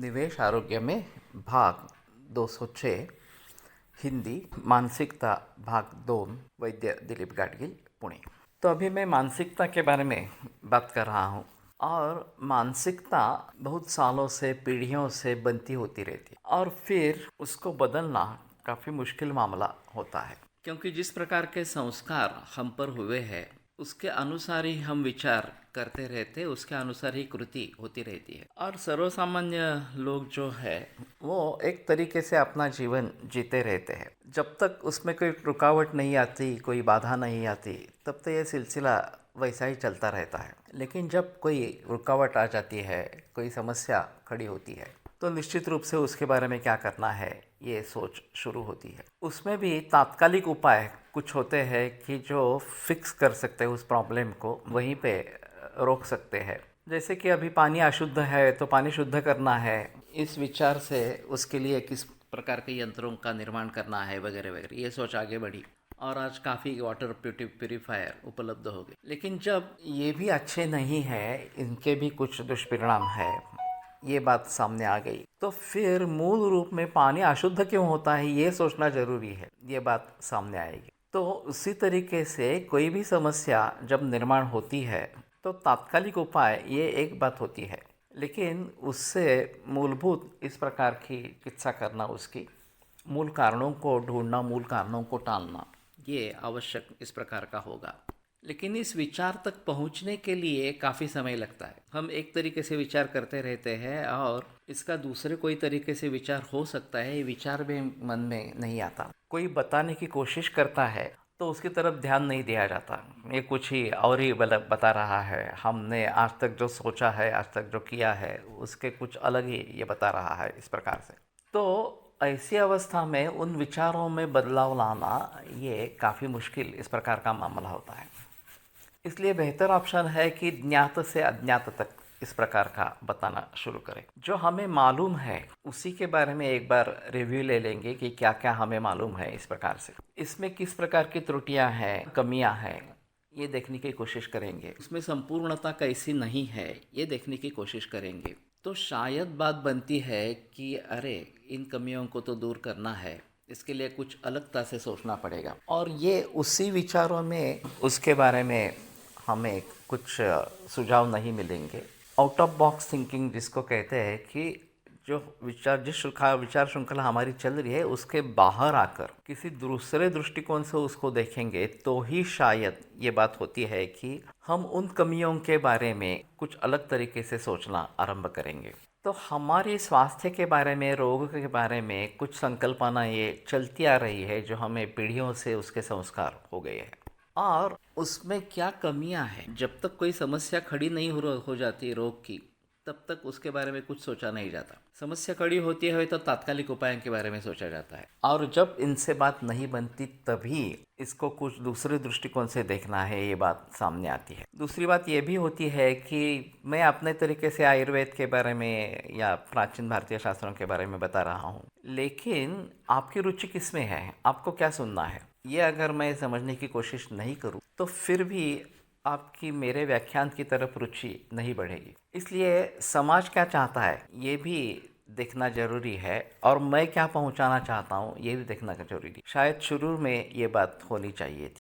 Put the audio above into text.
निवेश आरोग्य में भाग 206 हिंदी मानसिकता भाग 2 वैद्य दिलीप गाडगिल पुणे। तो अभी मैं मानसिकता के बारे में बात कर रहा हूँ और मानसिकता बहुत सालों से पीढ़ियों से बनती होती रहती है और फिर उसको बदलना काफ़ी मुश्किल मामला होता है, क्योंकि जिस प्रकार के संस्कार हम पर हुए हैं उसके अनुसार ही हम विचार करते रहते, उसके अनुसार ही कृति होती रहती है। और सर्वसामान्य लोग जो है वो एक तरीके से अपना जीवन जीते रहते हैं। जब तक उसमें कोई रुकावट नहीं आती, कोई बाधा नहीं आती, तब तो ये सिलसिला वैसा ही चलता रहता है। लेकिन जब कोई रुकावट आ जाती है, कोई समस्या खड़ी होती है, तो निश्चित रूप से उसके बारे में क्या करना है ये सोच शुरू होती है। उसमें भी तात्कालिक उपाय कुछ होते हैं कि जो फिक्स कर सकते हैं उस प्रॉब्लम को, वहीं पे रोक सकते हैं। जैसे कि अभी पानी अशुद्ध है तो पानी शुद्ध करना है, इस विचार से उसके लिए किस प्रकार के यंत्रों का निर्माण करना है वगैरह वगैरह, ये सोच आगे बढ़ी और आज काफ़ी वाटर प्यूरिफायर उपलब्ध हो गए। लेकिन जब ये भी अच्छे नहीं है, इनके भी कुछ दुष्परिणाम है, ये बात सामने आ गई, तो फिर मूल रूप में पानी अशुद्ध क्यों होता है ये सोचना जरूरी है, ये बात सामने आएगी। तो उसी तरीके से कोई भी समस्या जब निर्माण होती है तो तात्कालिक उपाय ये एक बात होती है, लेकिन उससे मूलभूत इस प्रकार की चिकित्सा करना, उसकी मूल कारणों को ढूंढना, मूल कारणों को टालना, ये आवश्यक इस प्रकार का होगा। लेकिन इस विचार तक पहुंचने के लिए काफ़ी समय लगता है। हम एक तरीके से विचार करते रहते हैं और इसका दूसरे कोई तरीके से विचार हो सकता है, ये विचार भी मन में नहीं आता। कोई बताने की कोशिश करता है तो उसकी तरफ ध्यान नहीं दिया जाता, ये कुछ ही और ही बता रहा है, हमने आज तक जो सोचा है, आज तक जो किया है, उसके कुछ अलग ही ये बता रहा है, इस प्रकार से। तो ऐसी अवस्था में उन विचारों में बदलाव लाना ये काफ़ी मुश्किल इस प्रकार का मामला होता है। इसलिए बेहतर ऑप्शन है कि ज्ञात से अज्ञात तक इस प्रकार का बताना शुरू करें। जो हमें मालूम है उसी के बारे में एक बार रिव्यू ले लेंगे कि क्या क्या हमें मालूम है इस प्रकार से, इसमें किस प्रकार की त्रुटियां हैं, कमियां हैं, ये देखने की कोशिश करेंगे। उसमें संपूर्णता कैसी नहीं है ये देखने की कोशिश करेंगे। तो शायद बात बनती है कि अरे इन कमियों को तो दूर करना है, इसके लिए कुछ अलगता से सोचना पड़ेगा। और ये उसी विचारों में उसके बारे में हमें कुछ सुझाव नहीं मिलेंगे। आउट ऑफ बॉक्स थिंकिंग जिसको कहते हैं कि जो विचार, जिस विचार श्रृंखला हमारी चल रही है उसके बाहर आकर किसी दूसरे दृष्टिकोण से उसको देखेंगे तो ही शायद ये बात होती है कि हम उन कमियों के बारे में कुछ अलग तरीके से सोचना आरंभ करेंगे। तो हमारे स्वास्थ्य के बारे में, रोग के बारे में कुछ संकल्पना ये चलती आ रही है जो हमें पीढ़ियों से उसके संस्कार हो गए हैं। और उसमें क्या कमियां हैं, जब तक कोई समस्या खड़ी नहीं हो जाती रोग की, तब तक उसके बारे में कुछ सोचा नहीं जाता। समस्या खड़ी होती है तो तात्कालिक उपायों के बारे में सोचा जाता है, और जब इनसे बात नहीं बनती तभी इसको कुछ दूसरे दृष्टिकोण से देखना है, ये बात सामने आती है। दूसरी बात ये भी होती है कि मैं अपने तरीके से आयुर्वेद के बारे में या प्राचीन भारतीय शास्त्रों के बारे में बता रहा हूँ, लेकिन आपकी रुचि किस में है, आपको क्या सुनना है, ये अगर मैं समझने की कोशिश नहीं करूँ तो फिर भी आपकी मेरे व्याख्यान की तरफ रुचि नहीं बढ़ेगी। इसलिए समाज क्या चाहता है ये भी देखना जरूरी है, और मैं क्या पहुंचाना चाहता हूं ये भी देखना जरूरी। शायद शुरू में ये बात होनी चाहिए थी।